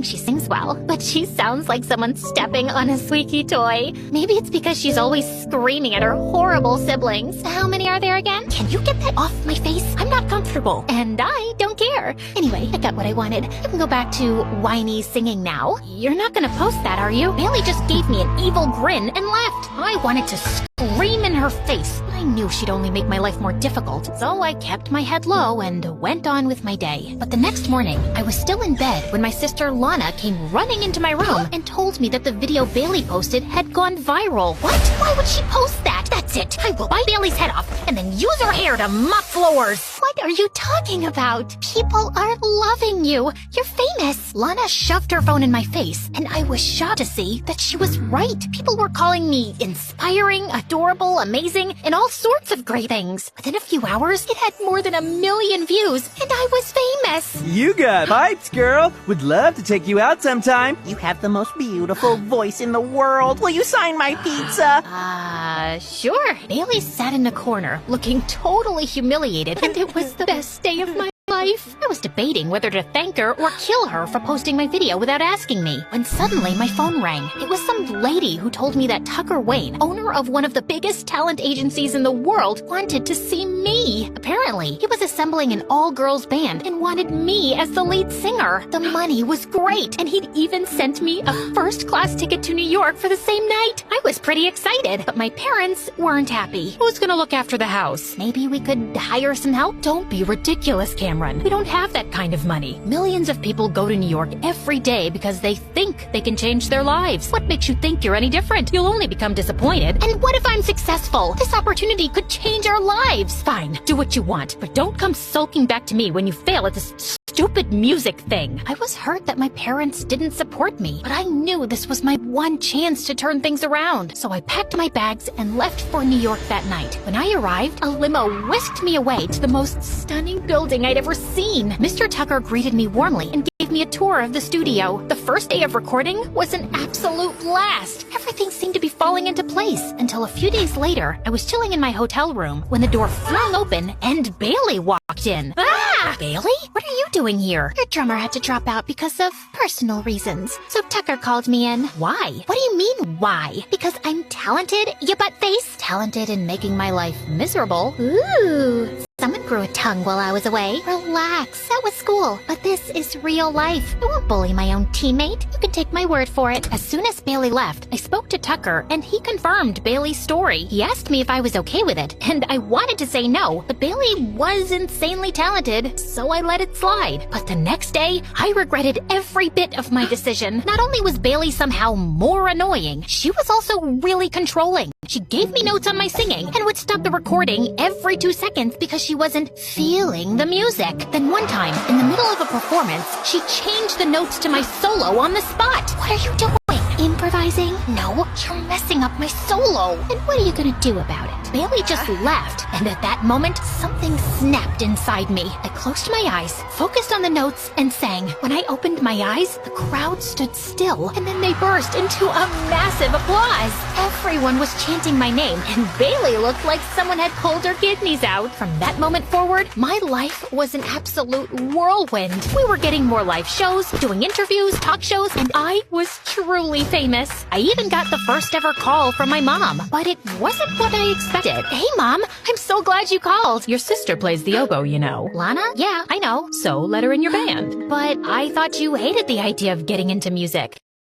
think she sings well, but she sounds like someone stepping on a squeaky toy. Maybe it's because she's always screaming at her horrible siblings. How many are there again? Can you get that off my face? I'm not comfortable, and I don't care. Anyway, I got what I wanted. I can go back to whiny singing now. You're not gonna post that, are you? Bailey just gave me an evil grin and left. I wanted to scream in her face. I knew she'd only make my life more difficult, so I kept my head low and went on with my day. But the next morning, I was still in bed when my sister Lana came running into my room and told me that the video Bailey posted had gone viral. What? Why would she post that? That's it. I will bite Bailey's head off and then use her hair to mop floors. What are you talking about? People are loving you. You're famous. Lana shoved her phone in my face, and I was shocked to see that she was right. People were calling me inspiring, adorable, amazing, and all sorts of great things. Within a few hours, it had more than 1 million views, and I was famous. You got pipes, girl. Would love to take you out sometime. You have the most beautiful voice in the world. Will you sign my pizza? Sure. Bailey sat in a corner, looking totally humiliated, and it was the best day of my life. I was debating whether to thank her or kill her for posting my video without asking me, when suddenly my phone rang. It was some lady who told me that Tucker Wayne, owner of one of the biggest talent agencies in the world, wanted to see me. Apparently, he was assembling an all-girls band and wanted me as the lead singer. The money was great, and he'd even sent me a first-class ticket to New York for the same night. I was pretty excited, but my parents weren't happy. Who's gonna look after the house? Maybe we could hire some help? Don't be ridiculous, Cameron. We don't have that kind of money. Millions of people go to New York every day because they think they can change their lives. What makes you think you're any different? You'll only become disappointed. And what if I'm successful? This opportunity could change our lives. Fine, do what you want, but don't come sulking back to me when you fail at this stupid music thing. I was hurt that my parents didn't support me, but I knew this was my one chance to turn things around. So I packed my bags and left for New York that night. When I arrived, a limo whisked me away to the most stunning building I'd ever seen. Mr. Tucker greeted me warmly and gave me a tour of the studio. The first day of recording was an absolute blast. Everything seemed to be falling into place until a few days later, I was chilling in my hotel room when the door flung open and Bailey walked in. Ah! Bailey? What are you doing here? Your drummer had to drop out because of personal reasons, so Tucker called me in. Why? What do you mean, why? Because I'm talented, you butt face? Talented in making my life miserable? Ooh. Someone grew a tongue while I was away. Relax, that was school. But this is real life. I won't bully my own teammate. You can take my word for it. As soon as Bailey left, I spoke to Tucker, and he confirmed Bailey's story. He asked me if I was okay with it, and I wanted to say no, but Bailey was insanely talented, so I let it slide. But the next day, I regretted every bit of my decision. Not only was Bailey somehow more annoying, she was also really controlling. She gave me notes on my singing and would stop the recording every 2 seconds because she wasn't feeling the music. Then one time, in the middle of a performance, she changed the notes to my solo on the spot. What are you doing? Improvising? No, you're messing up my solo. And what are you gonna do about it? Bailey just left, and at that moment, something snapped inside me. I closed my eyes, focused on the notes, and sang. When I opened my eyes, the crowd stood still, and then they burst into a massive applause. Everyone was chanting my name, and Bailey looked like someone had pulled her kidneys out. From that moment forward, my life was an absolute whirlwind. We were getting more live shows, doing interviews, talk shows, and I was truly famous. I even got the first ever call from my mom, but it wasn't what I expected. Hey, Mom, I'm so glad you called. Your sister plays the oboe, you know. Lana? Yeah, I know. So let her in your band. But I thought you hated the idea of getting into music.